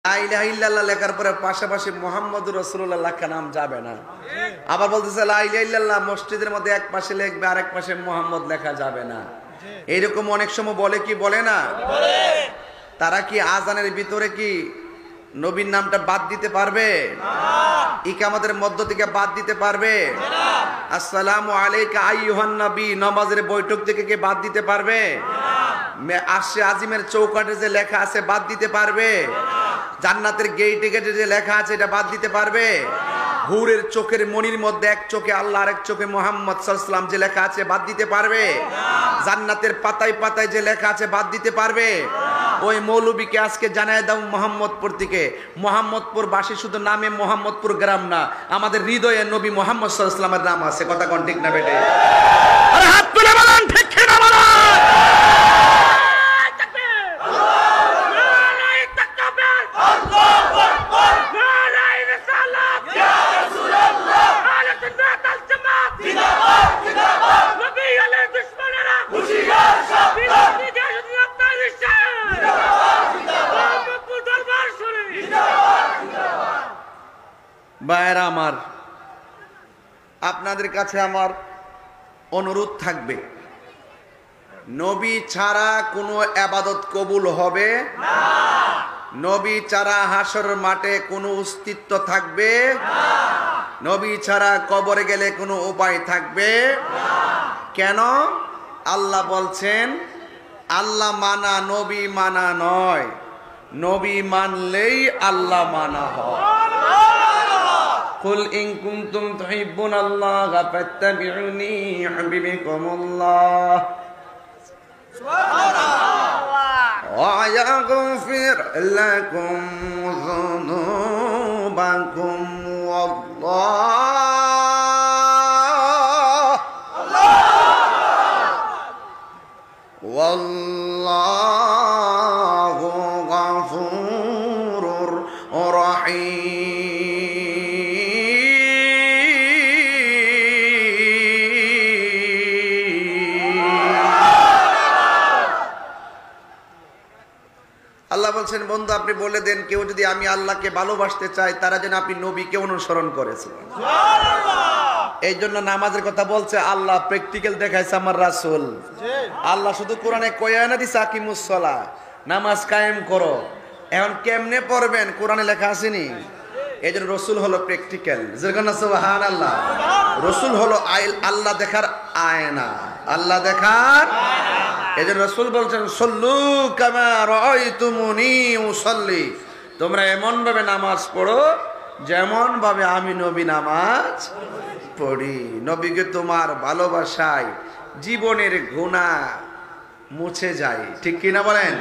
লা ইলাহা ইল্লাল্লাহ লেখার পরে পাশাপাশি মুহাম্মদুর রাসূলুল্লাহ লেখা নাম যাবে না। আবার বলতেছে লা ইলাহা ইল্লাল্লাহ মসজিদের মধ্যে এক পাশে লিখবে আর এক পাশে মুহাম্মদ লেখা যাবে না। এইরকম অনেক সময় বলে কি বলে না? তারা কি আজানের ভিতরে কি নবীর নামটা বাদ দিতে পারবে? ইকামতের মধ্য থেকে বাদ দিতে পারবে? আসসালামু আলাইকা আইয়ুহান নবী নামাজের বৈঠক থেকে কি বাদ দিতে পারবে? আরশে আজিমের চৌকাঠে যে লেখা আছে বাদ দিতে পারবে? জান্নাতের গেটে গেটে যে লেখা আছে এটা বাদ দিতে পারবে? হুরের চোখের মনির মধ্যে এক চোখে আল্লাহ আর এক চোখে মুহাম্মদ সাল্লাল্লাহু আলাইহি ওয়াসাল্লাম যে লেখা আছে বাদ দিতে পারবে? জান্নাতের পাতায় পাতায় যে লেখা আছে বাদ দিতে পারবে? ওই মৌলবীকে আজকে জানায় দাও মোহাম্মদপুর থেকে, মোহাম্মদপুর বাসী শুধু নামে মোহাম্মদপুর গ্রাম না, আমাদের হৃদয়ে নবী মুহাম্মদ সাল্লাল্লাহু আলাইহি ওয়াসাল্লামের নাম আছে। কথা কোন ঠিক না বেটে? আরে হাত তুলে বলেন ঠিক কি না বলেন? ভাইরা আমার, আপনাদের কাছে আমার অনুরোধ থাকবে, নবী ছাড়া কোনো ইবাদত কবুল হবে না। নবী ছাড়া হাসরের মাঠে কোনো অস্তিত্ব থাকবে না। নবী ছাড়া কবরে গেলে কোনো উপায় থাকবে না। কেন? আল্লাহ বলছেন আল্লাহ মানা নবী মানা নয়, নবী মানলেই আল্লাহ মানা হয়। কুল ইন কুনতুম তুহিব্বুনাল্লাহা ফাত্তাবিউনি ইউহিব্বুকুমুল্লাহ সুবহানাল্লাহ ওয়া ইয়াগফির লাকুম যুনুবাকুম ওয়াল্লাহু গফুরুর রহিম। আল্লাহ বলছেন বন্ধু আপনি বলে দেন কেউ যদি আমি আল্লাহকে ভালোবাসতে চাই তারা যেন আপনি নবীকে অনুসরণ করেছে। এই জন্য নামাজের কথা বলছে আল্লাহ, প্র্যাকটিক্যাল দেখাইছে আমার রাসূল। আল্লাহ শুধু কোরআনে কয়া না দিছে আকিমুস সালাহ, নামাজ কায়েম করো। এখন কেমনে পড়বেন কোরআনে লেখা আসেনি? এই জন্য রসুল হলো প্র্যাকটিক্যাল। সুবহানাল্লাহ। রসুল হলো আল্লাহ দেখার আয়না, আল্লাহ দেখার। এই জন্য রসুল বলছেন সল্লু কামা রাআইতুমুনি উসাল্লি, তোমরা এমন ভাবে নামাজ পড়ো যেমন ভাবে আমি নবী নামাজ পড়ি। নবীকে তোমার ভালোবাসায় জীবনের গুনাহ মুছে যায়, ঠিক কিনা বলেন?